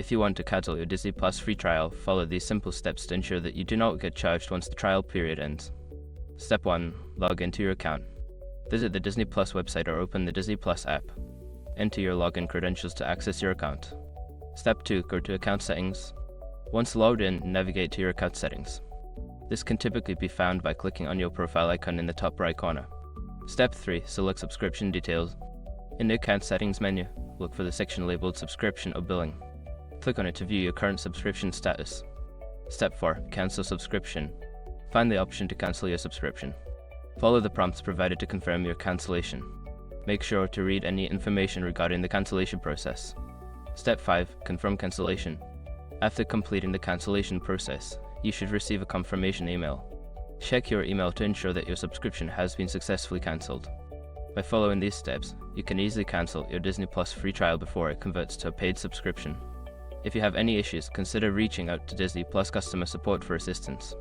If you want to cancel your Disney Plus free trial, follow these simple steps to ensure that you do not get charged once the trial period ends. Step 1. Log into your account. Visit the Disney Plus website or open the Disney Plus app. Enter your login credentials to access your account. Step 2. Go to Account Settings. Once logged in, navigate to your account settings. This can typically be found by clicking on your profile icon in the top right corner. Step 3. Select Subscription Details. In the Account Settings menu, look for the section labeled Subscription or Billing. Click on it to view your current subscription status. Step 4. Cancel Subscription. Find the option to cancel your subscription. Follow the prompts provided to confirm your cancellation. Make sure to read any information regarding the cancellation process. Step 5. Confirm cancellation. After completing the cancellation process, you should receive a confirmation email. Check your email to ensure that your subscription has been successfully cancelled. By following these steps, you can easily cancel your Disney Plus free trial before it converts to a paid subscription. If you have any issues, consider reaching out to Disney Plus customer support for assistance.